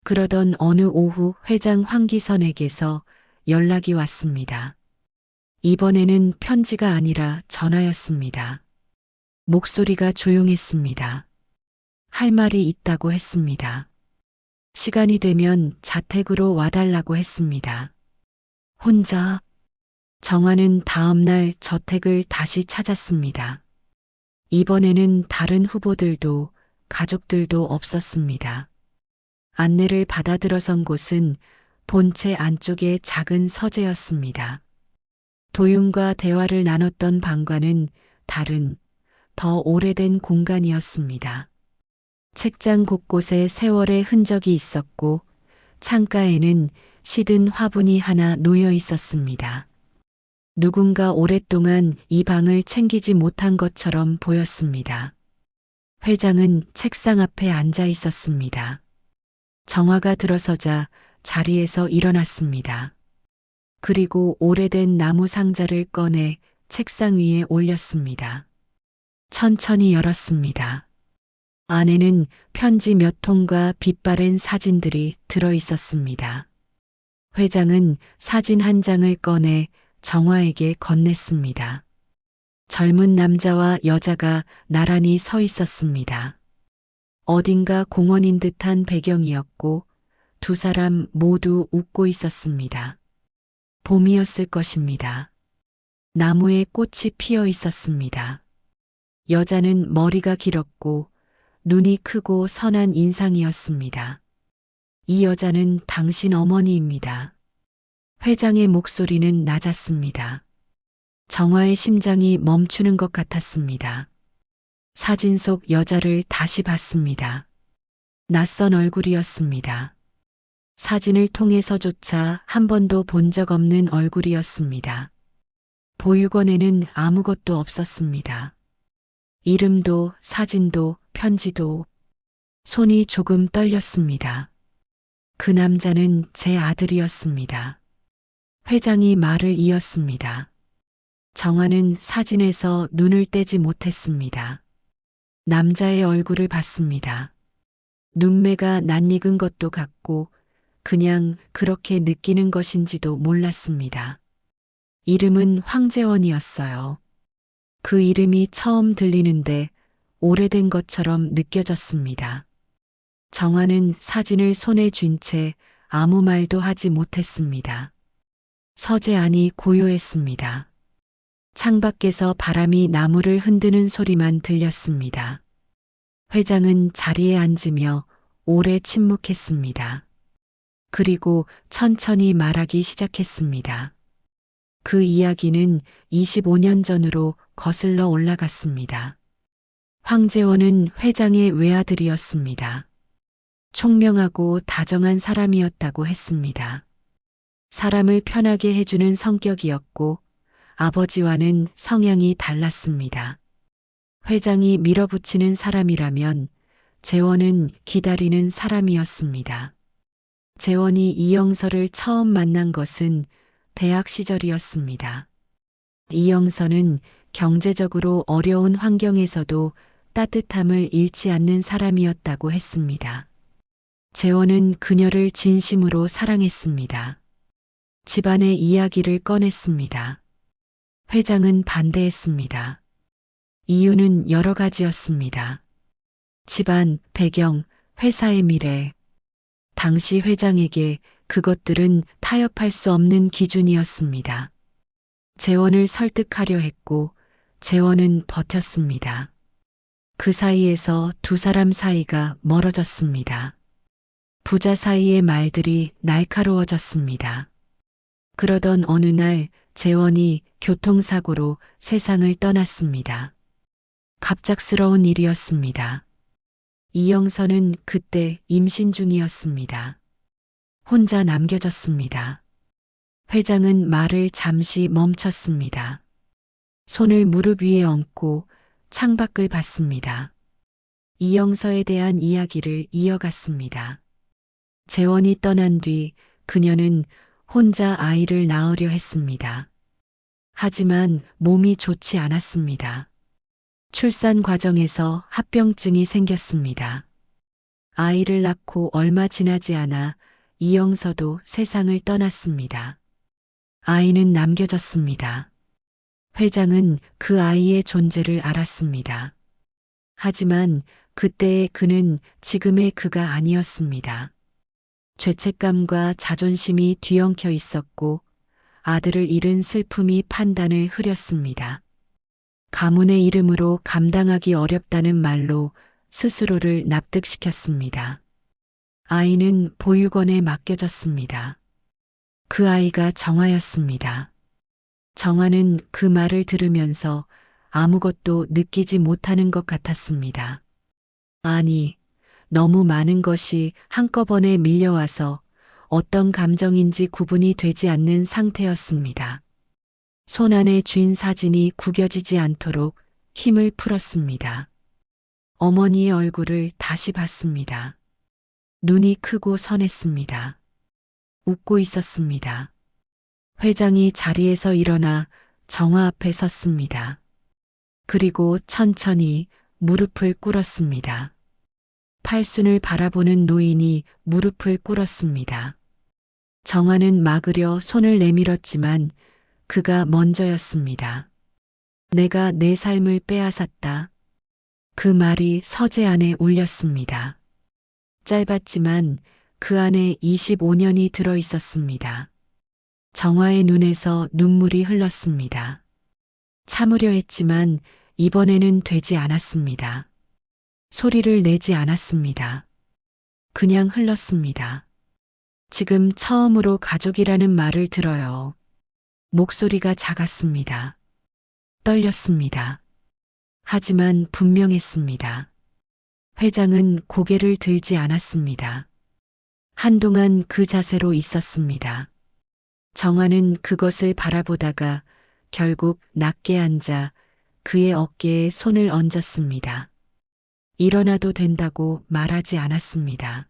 그러던 어느 오후 회장 황기선에게서 연락이 왔습니다. 이번에는 편지가 아니라 전화였습니다. 목소리가 조용했습니다. 할 말이 있다고 했습니다. 시간이 되면 자택으로 와달라고 했습니다. 혼자 정화는 다음 날 저택을 다시 찾았습니다. 이번에는 다른 후보들도 가족들도 없었습니다. 안내를 받아 들어선 곳은 본체 안쪽의 작은 서재였습니다. 도윤과 대화를 나눴던 방과는 다른, 더 오래된 공간이었습니다. 책장 곳곳에 세월의 흔적이 있었고 창가에는 시든 화분이 하나 놓여 있었습니다. 누군가 오랫동안 이 방을 챙기지 못한 것처럼 보였습니다. 회장은 책상 앞에 앉아 있었습니다. 정화가 들어서자 자리에서 일어났습니다. 그리고 오래된 나무 상자를 꺼내 책상 위에 올렸습니다. 천천히 열었습니다. 안에는 편지 몇 통과 빛바랜 사진들이 들어 있었습니다. 회장은 사진 한 장을 꺼내 정화에게 건넸습니다. 젊은 남자와 여자가 나란히 서 있었습니다. 어딘가 공원인 듯한 배경이었고 두 사람 모두 웃고 있었습니다. 봄이었을 것입니다. 나무에 꽃이 피어 있었습니다. 여자는 머리가 길었고 눈이 크고 선한 인상이었습니다. 이 여자는 당신 어머니입니다. 회장의 목소리는 낮았습니다. 정화의 심장이 멈추는 것 같았습니다. 사진 속 여자를 다시 봤습니다. 낯선 얼굴이었습니다. 사진을 통해서조차 한 번도 본 적 없는 얼굴이었습니다. 보육원에는 아무것도 없었습니다. 이름도 사진도 편지도. 손이 조금 떨렸습니다. 그 남자는 제 아들이었습니다. 회장이 말을 이었습니다. 정화는 사진에서 눈을 떼지 못했습니다. 남자의 얼굴을 봤습니다. 눈매가 낯익은 것도 같고 그냥 그렇게 느끼는 것인지도 몰랐습니다. 이름은 황재원이었어요. 그 이름이 처음 들리는데 오래된 것처럼 느껴졌습니다. 정화는 사진을 손에 쥔 채 아무 말도 하지 못했습니다. 서재 안이 고요했습니다. 창밖에서 바람이 나무를 흔드는 소리만 들렸습니다. 회장은 자리에 앉으며 오래 침묵했습니다. 그리고 천천히 말하기 시작했습니다. 그 이야기는 25년 전으로 거슬러 올라갔습니다. 황재원은 회장의 외아들이었습니다. 총명하고 다정한 사람이었다고 했습니다. 사람을 편하게 해주는 성격이었고 아버지와는 성향이 달랐습니다. 회장이 밀어붙이는 사람이라면 재원은 기다리는 사람이었습니다. 재원이 이영서를 처음 만난 것은 대학 시절이었습니다. 이영서는 경제적으로 어려운 환경에서도 따뜻함을 잃지 않는 사람이었다고 했습니다. 재원은 그녀를 진심으로 사랑했습니다. 집안의 이야기를 꺼냈습니다. 회장은 반대했습니다. 이유는 여러 가지였습니다. 집안, 배경, 회사의 미래. 당시 회장에게 그것들은 타협할 수 없는 기준이었습니다. 재원을 설득하려 했고 재원은 버텼습니다. 그 사이에서 두 사람 사이가 멀어졌습니다. 부자 사이의 말들이 날카로워졌습니다. 그러던 어느 날 재원이 교통사고로 세상을 떠났습니다. 갑작스러운 일이었습니다. 이영서는 그때 임신 중이었습니다. 혼자 남겨졌습니다. 회장은 말을 잠시 멈췄습니다. 손을 무릎 위에 얹고 창밖을 봤습니다. 이영서에 대한 이야기를 이어갔습니다. 재원이 떠난 뒤 그녀는 혼자 아이를 낳으려 했습니다. 하지만 몸이 좋지 않았습니다. 출산 과정에서 합병증이 생겼습니다. 아이를 낳고 얼마 지나지 않아 이영서도 세상을 떠났습니다. 아이는 남겨졌습니다. 회장은 그 아이의 존재를 알았습니다. 하지만 그때의 그는 지금의 그가 아니었습니다. 죄책감과 자존심이 뒤엉켜 있었고 아들을 잃은 슬픔이 판단을 흐렸습니다. 가문의 이름으로 감당하기 어렵다는 말로 스스로를 납득시켰습니다. 아이는 보육원에 맡겨졌습니다. 그 아이가 정화였습니다. 정화는 그 말을 들으면서 아무것도 느끼지 못하는 것 같았습니다. 아니, 너무 많은 것이 한꺼번에 밀려와서 어떤 감정인지 구분이 되지 않는 상태였습니다. 손안에 쥔 사진이 구겨지지 않도록 힘을 풀었습니다. 어머니의 얼굴을 다시 봤습니다. 눈이 크고 선했습니다. 웃고 있었습니다. 회장이 자리에서 일어나 정화 앞에 섰습니다. 그리고 천천히 무릎을 꿇었습니다. 팔순을 바라보는 노인이 무릎을 꿇었습니다. 정화는 막으려 손을 내밀었지만 그가 먼저였습니다. 내가 내 삶을 빼앗았다. 그 말이 서재 안에 울렸습니다. 짧았지만 그 안에 25년이 들어 있었습니다. 정화의 눈에서 눈물이 흘렀습니다. 참으려 했지만 이번에는 되지 않았습니다. 소리를 내지 않았습니다. 그냥 흘렀습니다. 지금 처음으로 가족이라는 말을 들어요. 목소리가 작았습니다. 떨렸습니다. 하지만 분명했습니다. 회장은 고개를 들지 않았습니다. 한동안 그 자세로 있었습니다. 정화는 그것을 바라보다가 결국 낮게 앉아 그의 어깨에 손을 얹었습니다. 일어나도 된다고 말하지 않았습니다.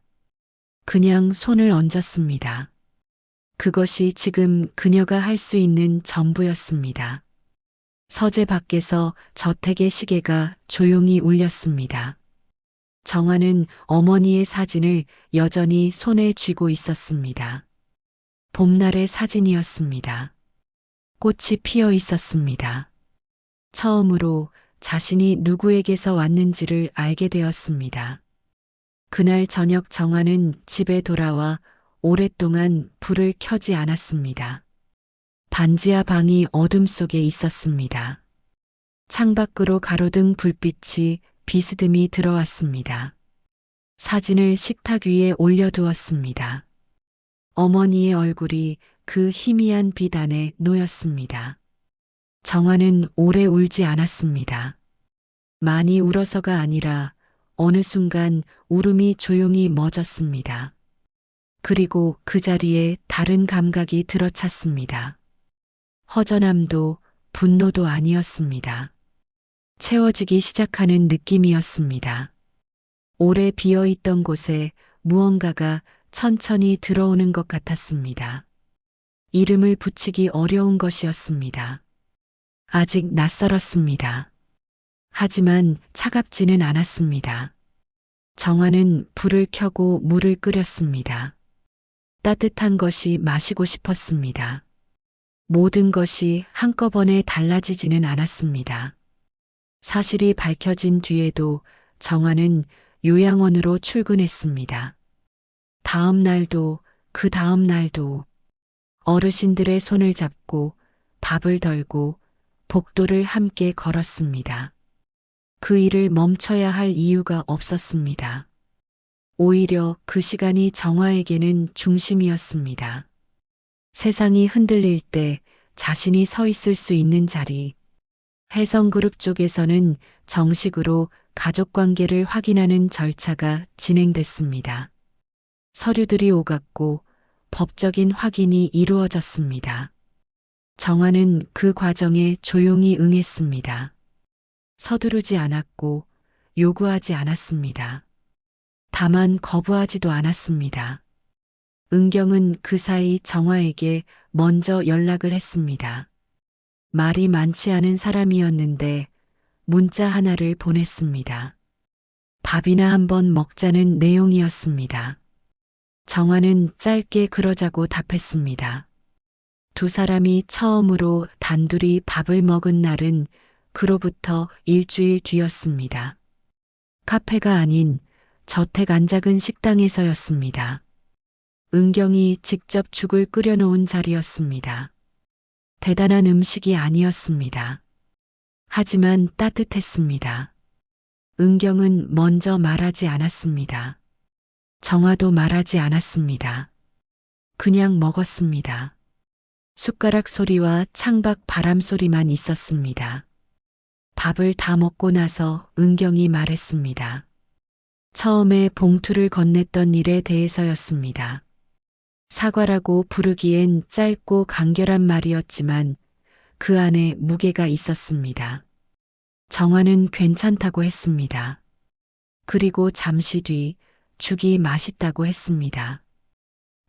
그냥 손을 얹었습니다. 그것이 지금 그녀가 할 수 있는 전부였습니다. 서재 밖에서 저택의 시계가 조용히 울렸습니다. 정화는 어머니의 사진을 여전히 손에 쥐고 있었습니다. 봄날의 사진이었습니다. 꽃이 피어 있었습니다. 처음으로 자신이 누구에게서 왔는지를 알게 되었습니다. 그날 저녁 정화는 집에 돌아와 오랫동안 불을 켜지 않았습니다. 반지하 방이 어둠 속에 있었습니다. 창밖으로 가로등 불빛이 비스듬히 들어왔습니다. 사진을 식탁 위에 올려두었습니다. 어머니의 얼굴이 그 희미한 빛 안에 놓였습니다. 정화는 오래 울지 않았습니다. 많이 울어서가 아니라 어느 순간 울음이 조용히 멎었습니다. 그리고 그 자리에 다른 감각이 들어찼습니다. 허전함도 분노도 아니었습니다. 채워지기 시작하는 느낌이었습니다. 오래 비어있던 곳에 무언가가 천천히 들어오는 것 같았습니다. 이름을 붙이기 어려운 것이었습니다. 아직 낯설었습니다. 하지만 차갑지는 않았습니다. 정화는 불을 켜고 물을 끓였습니다. 따뜻한 것이 마시고 싶었습니다. 모든 것이 한꺼번에 달라지지는 않았습니다. 사실이 밝혀진 뒤에도 정화는 요양원으로 출근했습니다. 다음 날도 그 다음 날도 어르신들의 손을 잡고 밥을 덜고 복도를 함께 걸었습니다. 그 일을 멈춰야 할 이유가 없었습니다. 오히려 그 시간이 정화에게는 중심이었습니다. 세상이 흔들릴 때 자신이 서 있을 수 있는 자리. 해성그룹 쪽에서는 정식으로 가족관계를 확인하는 절차가 진행됐습니다. 서류들이 오갔고 법적인 확인이 이루어졌습니다. 정화는 그 과정에 조용히 응했습니다. 서두르지 않았고 요구하지 않았습니다. 다만 거부하지도 않았습니다. 은경은 그 사이 정화에게 먼저 연락을 했습니다. 말이 많지 않은 사람이었는데 문자 하나를 보냈습니다. 밥이나 한번 먹자는 내용이었습니다. 정화는 짧게 그러자고 답했습니다. 두 사람이 처음으로 단둘이 밥을 먹은 날은 그로부터 일주일 뒤였습니다. 카페가 아닌 저택 안 작은 식당에서였습니다. 은경이 직접 죽을 끓여놓은 자리였습니다. 대단한 음식이 아니었습니다. 하지만 따뜻했습니다. 은경은 먼저 말하지 않았습니다. 정화도 말하지 않았습니다. 그냥 먹었습니다. 숟가락 소리와 창밖 바람 소리만 있었습니다. 밥을 다 먹고 나서 은경이 말했습니다. 처음에 봉투를 건넸던 일에 대해서였습니다. 사과라고 부르기엔 짧고 간결한 말이었지만 그 안에 무게가 있었습니다. 정화는 괜찮다고 했습니다. 그리고 잠시 뒤 죽이 맛있다고 했습니다.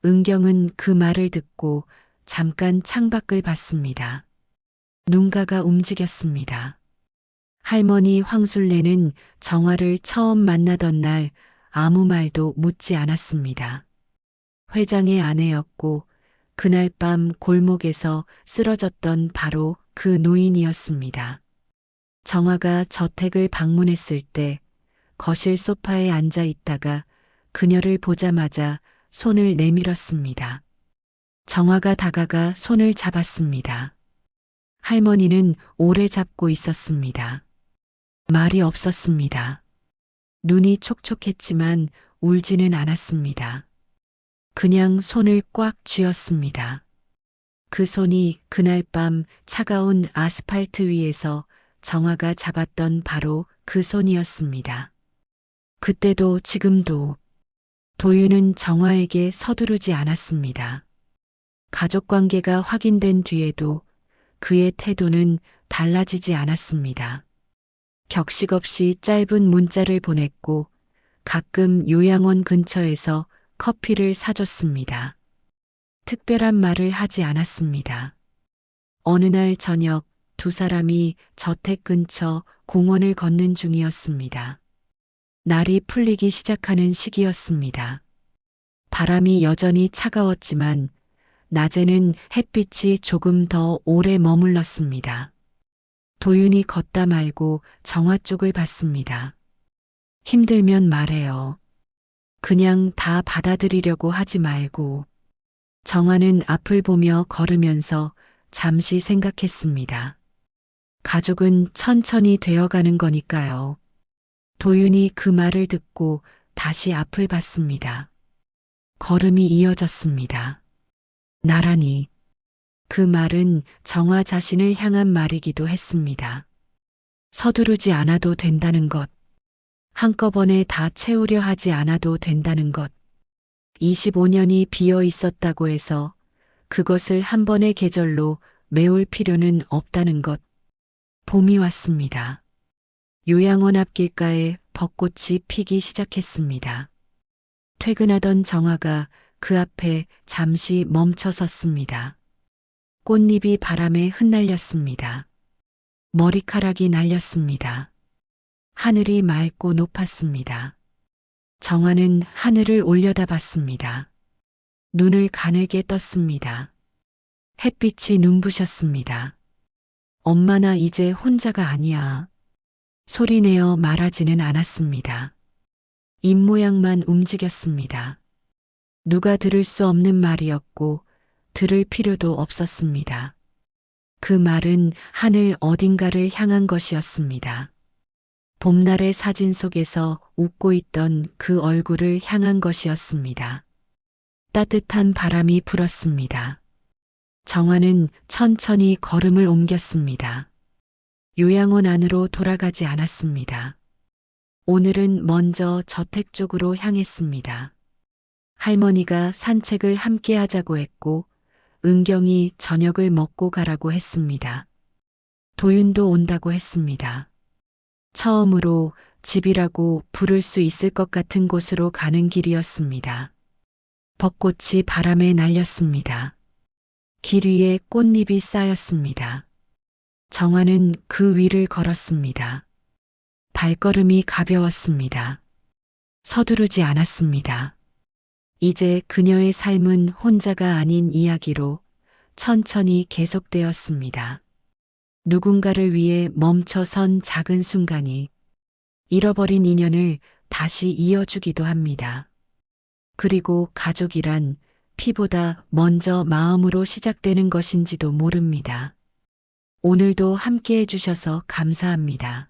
은경은 그 말을 듣고 잠깐 창밖을 봤습니다. 눈가가 움직였습니다. 할머니 황술래는 정화를 처음 만나던 날 아무 말도 묻지 않았습니다. 회장의 아내였고 그날 밤 골목에서 쓰러졌던 바로 그 노인이었습니다. 정화가 저택을 방문했을 때 거실 소파에 앉아 있다가 그녀를 보자마자 손을 내밀었습니다. 정화가 다가가 손을 잡았습니다. 할머니는 오래 잡고 있었습니다. 말이 없었습니다. 눈이 촉촉했지만 울지는 않았습니다. 그냥 손을 꽉 쥐었습니다. 그 손이 그날 밤 차가운 아스팔트 위에서 정화가 잡았던 바로 그 손이었습니다. 그때도 지금도 도윤은 정화에게 서두르지 않았습니다. 가족 관계가 확인된 뒤에도 그의 태도는 달라지지 않았습니다. 격식 없이 짧은 문자를 보냈고 가끔 요양원 근처에서 커피를 사줬습니다. 특별한 말을 하지 않았습니다. 어느 날 저녁 두 사람이 저택 근처 공원을 걷는 중이었습니다. 날이 풀리기 시작하는 시기였습니다. 바람이 여전히 차가웠지만 낮에는 햇빛이 조금 더 오래 머물렀습니다. 도윤이 걷다 말고 정화 쪽을 봤습니다. 힘들면 말해요. 그냥 다 받아들이려고 하지 말고. 정화는 앞을 보며 걸으면서 잠시 생각했습니다. 가족은 천천히 되어가는 거니까요. 도윤이 그 말을 듣고 다시 앞을 봤습니다. 걸음이 이어졌습니다. 나란히. 그 말은 정화 자신을 향한 말이기도 했습니다. 서두르지 않아도 된다는 것. 한꺼번에 다 채우려 하지 않아도 된다는 것. 25년이 비어 있었다고 해서 그것을 한 번의 계절로 메울 필요는 없다는 것. 봄이 왔습니다. 요양원 앞길가에 벚꽃이 피기 시작했습니다. 퇴근하던 정화가 그 앞에 잠시 멈춰 섰습니다. 꽃잎이 바람에 흩날렸습니다. 머리카락이 날렸습니다. 하늘이 맑고 높았습니다. 정화는 하늘을 올려다봤습니다. 눈을 가늘게 떴습니다. 햇빛이 눈부셨습니다. 엄마 나 이제 혼자가 아니야. 소리내어 말하지는 않았습니다. 입모양만 움직였습니다. 누가 들을 수 없는 말이었고 들을 필요도 없었습니다. 그 말은 하늘 어딘가를 향한 것이었습니다. 봄날의 사진 속에서 웃고 있던 그 얼굴을 향한 것이었습니다. 따뜻한 바람이 불었습니다. 정화는 천천히 걸음을 옮겼습니다. 요양원 안으로 돌아가지 않았습니다. 오늘은 먼저 저택 쪽으로 향했습니다. 할머니가 산책을 함께 하자고 했고 은경이 저녁을 먹고 가라고 했습니다. 도윤도 온다고 했습니다. 처음으로 집이라고 부를 수 있을 것 같은 곳으로 가는 길이었습니다. 벚꽃이 바람에 날렸습니다. 길 위에 꽃잎이 쌓였습니다. 정화는 그 위를 걸었습니다. 발걸음이 가벼웠습니다. 서두르지 않았습니다. 이제 그녀의 삶은 혼자가 아닌 이야기로 천천히 계속되었습니다. 누군가를 위해 멈춰선 작은 순간이 잃어버린 인연을 다시 이어주기도 합니다. 그리고 가족이란 피보다 먼저 마음으로 시작되는 것인지도 모릅니다. 오늘도 함께 해주셔서 감사합니다.